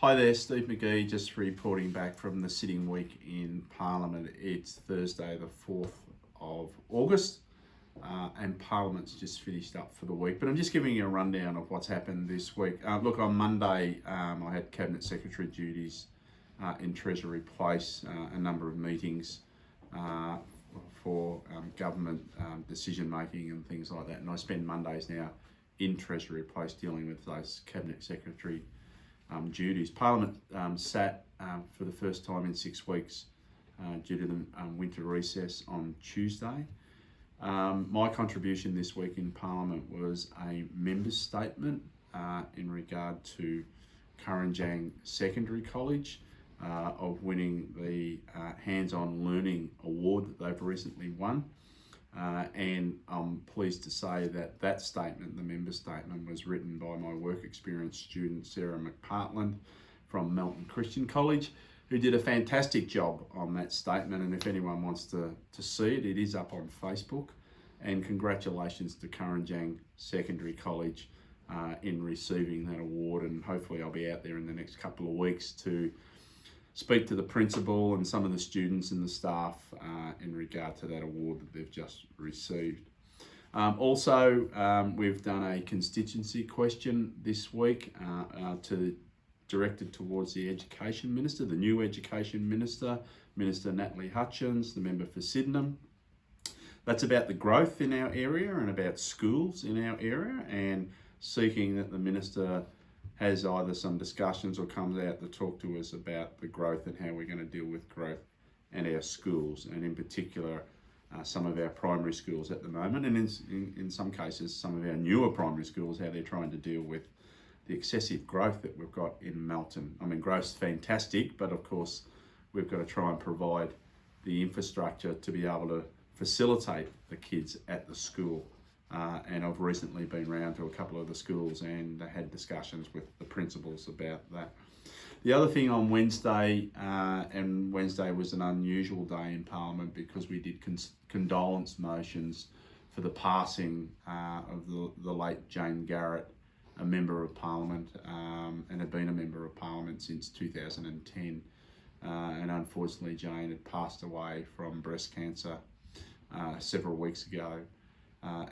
Hi there, Steve McGee, just reporting back from the sitting week in Parliament. It's Thursday the 4th of August and Parliament's just finished up for the week. But I'm just giving you a rundown of what's happened this week. Look, on Monday I had Cabinet Secretary duties in Treasury Place, a number of meetings for government decision making and things like that. And I spend Mondays now in Treasury Place dealing with those Cabinet Secretary duties. Parliament sat for the first time in 6 weeks due to the winter recess on Tuesday. My contribution this week in Parliament was a member's statement in regard to Kurrajong Secondary College of winning the Hands-on Learning Award that they've recently won. And I'm pleased to say that that statement, the member statement, was written by my work experience student Sarah McPartland from Melton Christian College, who did a fantastic job on that statement. And if anyone wants to see it, it is up on Facebook. And congratulations to Kurrajong Secondary College in receiving that award. And hopefully I'll be out there in the next couple of weeks to speak to the principal and some of the students and the staff in regard to that award that they've just received. We've done a constituency question this week directed towards the Education Minister, the new Education Minister, Minister Natalie Hutchins, the member for Sydenham. That's about the growth in our area and about schools in our area, and seeking that the Minister has either some discussions or comes out to talk to us about the growth and how we're going to deal with growth and our schools, and in particular some of our primary schools at the moment, and in some cases some of our newer primary schools, how they're trying to deal with the excessive growth that we've got in Melton. I mean, growth's fantastic, but of course we've got to try and provide the infrastructure to be able to facilitate the kids at the school. And I've recently been round to a couple of the schools and had discussions with the principals about that. The other thing on Wednesday, and Wednesday was an unusual day in Parliament because we did condolence motions for the passing of the late Jane Garrett, a Member of Parliament, and had been a Member of Parliament since 2010. And unfortunately Jane had passed away from breast cancer several weeks ago.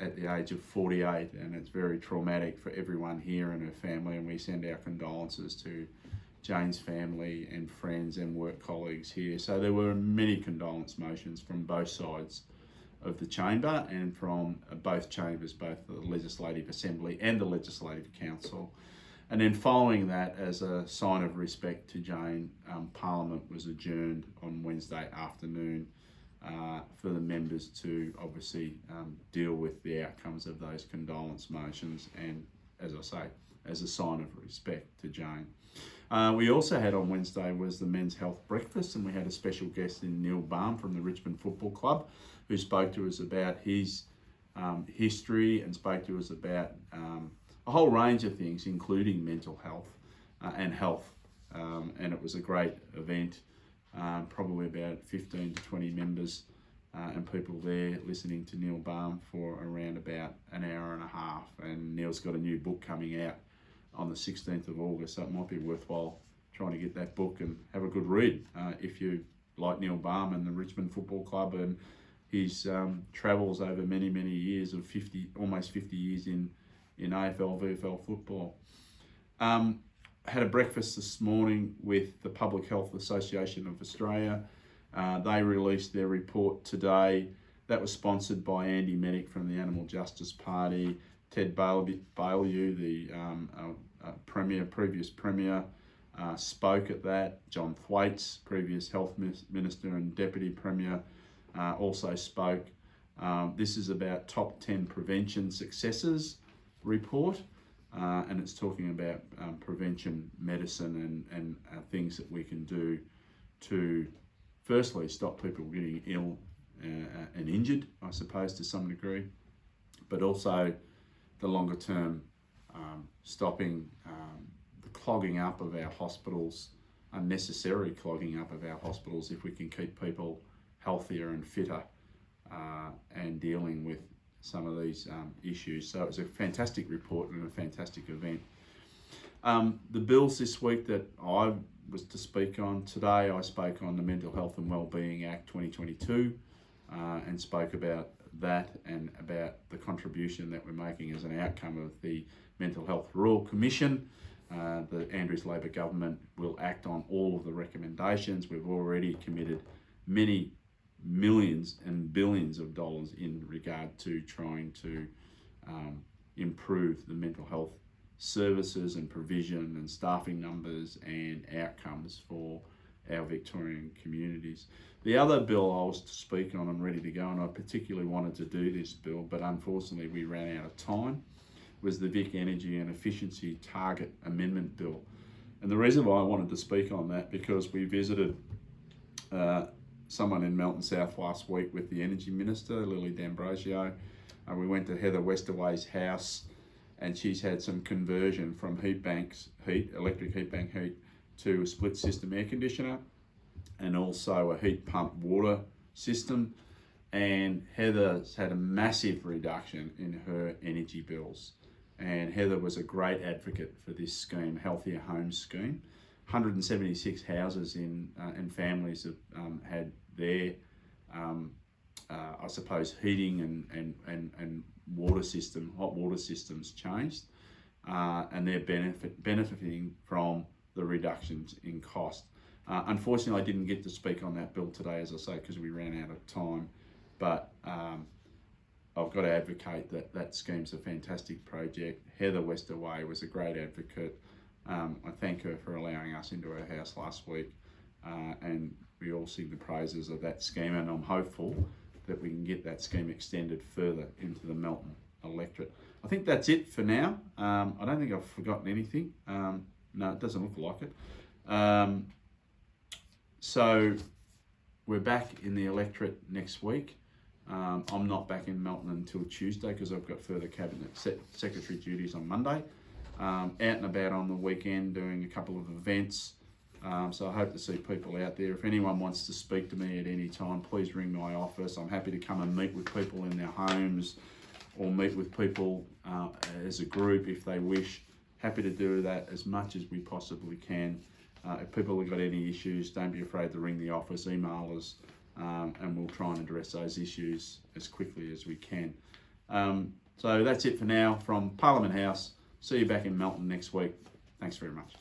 At the age of 48, and it's very traumatic for everyone here and her family, and we send our condolences to Jane's family and friends and work colleagues here. So there were many condolence motions from both sides of the chamber and from both chambers, both the Legislative Assembly and the Legislative Council. And then following that, as a sign of respect to Jane, Parliament was adjourned on Wednesday afternoon for the members to obviously deal with the outcomes of those condolence motions, and as I say, as a sign of respect to Jane. We also had on Wednesday was the Men's Health Breakfast, and we had a special guest in Neil Baum from the Richmond Football Club, who spoke to us about his history and spoke to us about a whole range of things, including mental health and health. And it was a great event. Probably about 15 to 20 members and people there listening to Neil Baum for around about an hour and a half. And Neil's got a new book coming out on the 16th of August, so it might be worthwhile trying to get that book and have a good read if you like Neil Baum and the Richmond Football Club and his travels over many, many years of almost 50 years in AFL, VFL football. Had a breakfast this morning with the Public Health Association of Australia. They released their report today. That was sponsored by Andy Meddick from the Animal Justice Party, Ted Baillieu, the previous Premier, spoke at that. John Thwaites, previous Health Minister and Deputy Premier, also spoke. This is about top 10 prevention successes report. And it's talking about prevention medicine and things that we can do to firstly stop people getting ill and injured, I suppose, to some degree, but also the longer term stopping the clogging up of our hospitals, unnecessary clogging up of our hospitals, if we can keep people healthier and fitter and dealing with some of these issues. So it was a fantastic report and a fantastic event. The bills this week that I was to speak on today, I spoke on the Mental Health and Wellbeing Act 2022 and spoke about that and about the contribution that we're making as an outcome of the Mental Health Royal Commission. The Andrews Labor government will act on all of the recommendations. We've already committed many millions and billions of dollars in regard to trying to improve the mental health services and provision and staffing numbers and outcomes for our Victorian communities. The other bill I was to speak on and ready to go, and I particularly wanted to do this bill, but unfortunately we ran out of time, was the Vic Energy and Efficiency Target Amendment Bill. And the reason why I wanted to speak on that, because we visited someone in Melton South last week with the Energy Minister, Lily D'Ambrosio. We went to Heather Westerway's house, and she's had some conversion from electric heat bank heat, to a split system air conditioner, and also a heat pump water system. And Heather's had a massive reduction in her energy bills. And Heather was a great advocate for this scheme, Healthier Homes scheme. 176 houses and families have had their, I suppose, heating and water system, hot water systems changed, and they're benefiting from the reductions in cost. Unfortunately, I didn't get to speak on that bill today, as I say, because we ran out of time. But I've got to advocate that that scheme's a fantastic project. Heather Westerway was a great advocate. I thank her for allowing us into her house last week, and we all sing the praises of that scheme, and I'm hopeful that we can get that scheme extended further into the Melton electorate. I think that's it for now. I don't think I've forgotten anything. No, it doesn't look like it. So we're back in the electorate next week. I'm not back in Melton until Tuesday because I've got further cabinet secretary duties on Monday. Out and about on the weekend doing a couple of events. So I hope to see people out there. If anyone wants to speak to me at any time, please ring my office. I'm happy to come and meet with people in their homes or meet with people as a group if they wish. Happy to do that as much as we possibly can. If people have got any issues, don't be afraid to ring the office, email us, and we'll try and address those issues as quickly as we can. So that's it for now from Parliament House. See you back in Melton next week. Thanks very much.